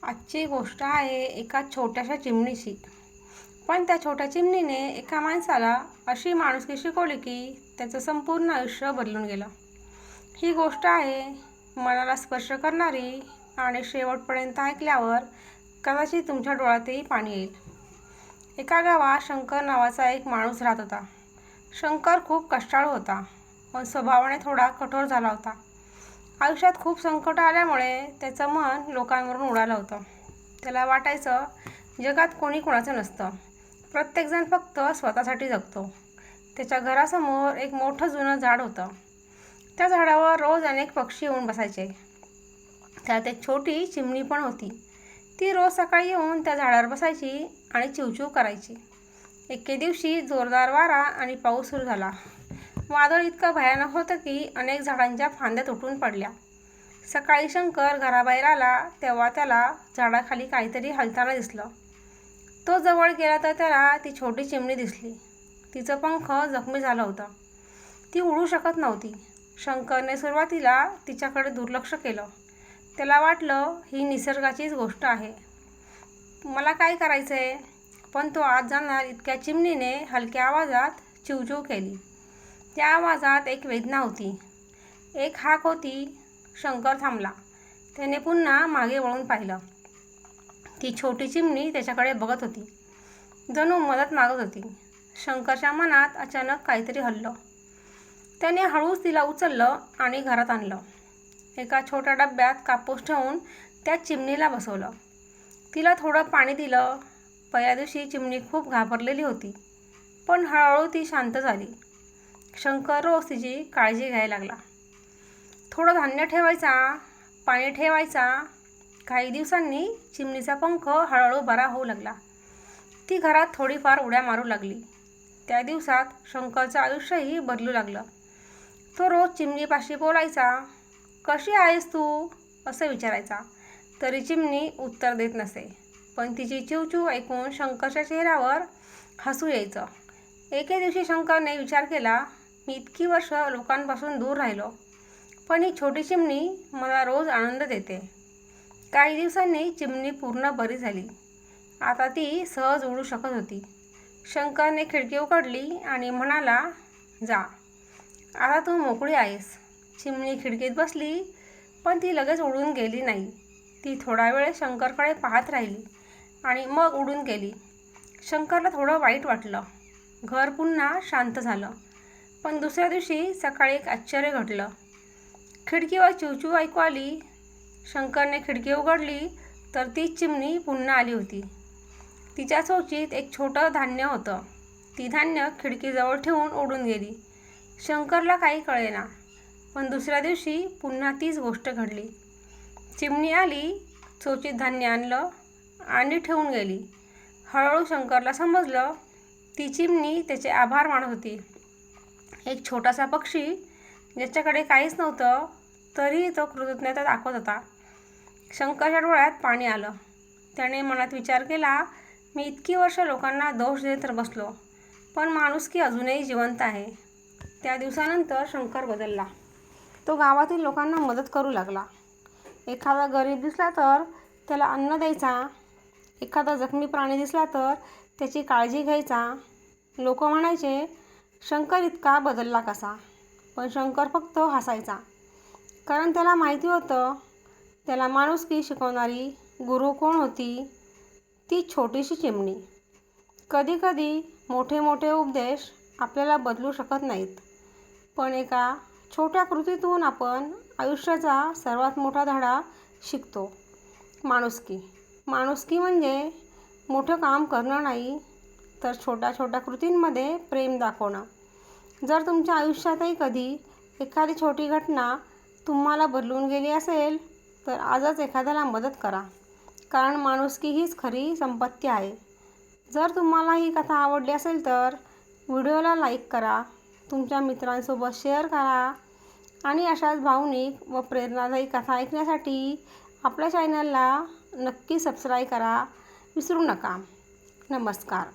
आजची गोष्ट आहे एका छोट्याशा चिमणीची. पण त्या छोट्या चिमणीने एका माणसाला अशी माणुसकी शिकवली की त्याचं संपूर्ण आयुष्य बदलून गेलं. ही गोष्ट आहे मनाला स्पर्श करणारी आणि शेवटपर्यंत ऐकल्यावर कदाचित तुमच्या डोळ्यातही पाणी येईल. एका गावात शंकर नावाचा एक माणूस राहत होता. शंकर खूप कष्टाळू होता, पण स्वभावाने थोडा कठोर झाला होता. आयुष्यात खूप संकट आल्यामुळे त्याचं मन लोकांवरून उडालं होतं. त्याला वाटायचं जगात कोणी कोणाचं नसतं, प्रत्येकजण फक्त स्वतःसाठी जगतो. त्याच्या घरासमोर एक मोठं जुनं झाड होतं. त्या झाडावर रोज अनेक पक्षी येऊन बसायचे. त्यात एक छोटी चिमणी पण होती. ती रोज सकाळी येऊन त्या झाडावर बसायची आणि चिवचिव करायची. एके दिवशी जोरदार वारा आणि पाऊस सुरू झाला. वादळ इतकं भयानक होतं की अनेक झाडांच्या फांद्या तुटून पडल्या. सकाळी शंकर घराबाहेर आला तेव्हा त्याला झाडाखाली काहीतरी हलताना दिसलं. तो जवळ गेला तर त्याला ती छोटी चिमणी दिसली. तिचं पंख जखमी झालं होतं. ती उडू शकत नव्हती. शंकरने सुरुवातीला तिच्याकडे दुर्लक्ष केलं. त्याला वाटलं ही निसर्गाचीच गोष्ट आहे, मला काय करायचं आहे. पण तो आत जाणार इतक्या चिमणीने हलक्या आवाजात चिवचिव केली. त्या आवाजात एक वेदना होती, एक हाक होती. शंकर थांबला. त्याने पुन्हा मागे वळून पाहिलं. ती छोटी चिमणी त्याच्याकडे बघत होती, जणू मदत मागत होती. शंकरच्या मनात अचानक काहीतरी हललं. त्याने हळूच तिला उचललं आणि घरात आणलं. एका छोट्या डब्यात कापूस ठेवून त्या चिमणीला बसवलं. तिला थोडं पाणी दिलं. पहिल्या दिवशी चिमणी खूप घाबरलेली होती, पण हळूहळू ती शांत झाली. शंकर रोज तिची काळजी घ्यायला लागला. थोडं धान्य ठेवायचा, पाणी ठेवायचा. काही दिवसांनी चिमणीचा पंख हळूहळू बरा होऊ लागला. ती घरात थोडीफार उड्या मारू लागली. त्या दिवसात शंकरचं आयुष्यही बदलू लागलं. तो रोज चिमणीपाशी बोलायचा. कशी आहेस तू असं विचारायचा, तरी चिमणी उत्तर देत नसे. पण तिची चिवचिव ऐकून शंकरच्या चेहऱ्यावर हसू यायचं. एके दिवशी शंकरने विचार केला, मी इतकी वर्ष लोकांपासून दूर राहिलो, पण ही छोटी चिमणी मला रोज आनंद देते. काही दिवसांनी चिमणी पूर्ण बरी झाली. आता ती सहज उडू शकत होती. शंकरने खिडकी उघडली आणि म्हणाला, जा, आता तू मोकळी आहेस. चिमणी खिडकीत बसली, पण ती लगेच उडून गेली नाही. ती थोडा वेळ शंकरकडे पाहत राहिली आणि मग उडून गेली. शंकरला थोडं वाईट वाटलं. घर पुन्हा शांत झालं. पण दुसऱ्या दिवशी सकाळी एक आश्चर्य घडलं. खिडकीवर चिवचिव ऐकू आली. शंकरने खिडकी उघडली तर तीच चिमणी पुन्हा आली होती. तिच्या चोचीत एक छोटं धान्य होतं. ती धान्य खिडकीजवळ ठेवून उडून गेली. शंकरला काही कळेना. पण दुसऱ्या दिवशी पुन्हा तीच गोष्ट घडली. चिमणी आली, चोचीत धान्य आणलं आणि ठेवून गेली. हळूहळू शंकरला समजलं, ती चिमणी त्याचे आभार मानत होती. एक छोटासा पक्षी ज्याच्याकडे काहीच नव्हतं तरीही तो कृतज्ञता दाखवत होता. शंकरच्या डोळ्यात पाणी आलं. त्याने मनात विचार केला, मी इतकी वर्ष लोकांना दोष देत बसलो, पण माणुसकी अजूनही जिवंत आहे. त्या दिवसानंतर शंकर बदलला. तो गावातील लोकांना मदत करू लागला. एखादा गरीब दिसला तर त्याला अन्न द्यायचा. एखादा जखमी प्राणी दिसला तर त्याची काळजी घ्यायचा. लोक म्हणायचे, शंकर इतका बदलला कसा. पण शंकर फक्त हसायचा, कारण त्याला माहिती होतं त्याला माणुसकी शिकवणारी गुरु कोण होती, ती छोटीशी चिमणी. कधीकधी मोठे मोठे उपदेश आपल्याला बदलू शकत नाहीत, पण एका छोट्या कृतीतून आपण आयुष्याचा सर्वात मोठा धडा शिकतो. माणुसकी. माणुसकी म्हणजे मोठं काम करणं नाही, तर छोट्या छोट्या कृतींमध्ये प्रेम दाखवणं. जर तुमच्या आयुष्यातही कधी एखादी छोटी घटना तुम्हाला बदलून गेली असेल तर आजच एखाद्याला मदत करा, कारण माणुसकी हीच खरी संपत्ती आहे. जर तुम्हाला ही कथा आवडली असेल तर व्हिडिओला लाईक करा, तुमच्या मित्रांसोबत शेअर करा आणि अशाच भावनिक व प्रेरणादायी कथा ऐकण्यासाठी आपल्या चॅनलला नक्की सबस्क्राईब करा विसरू नका. नमस्कार.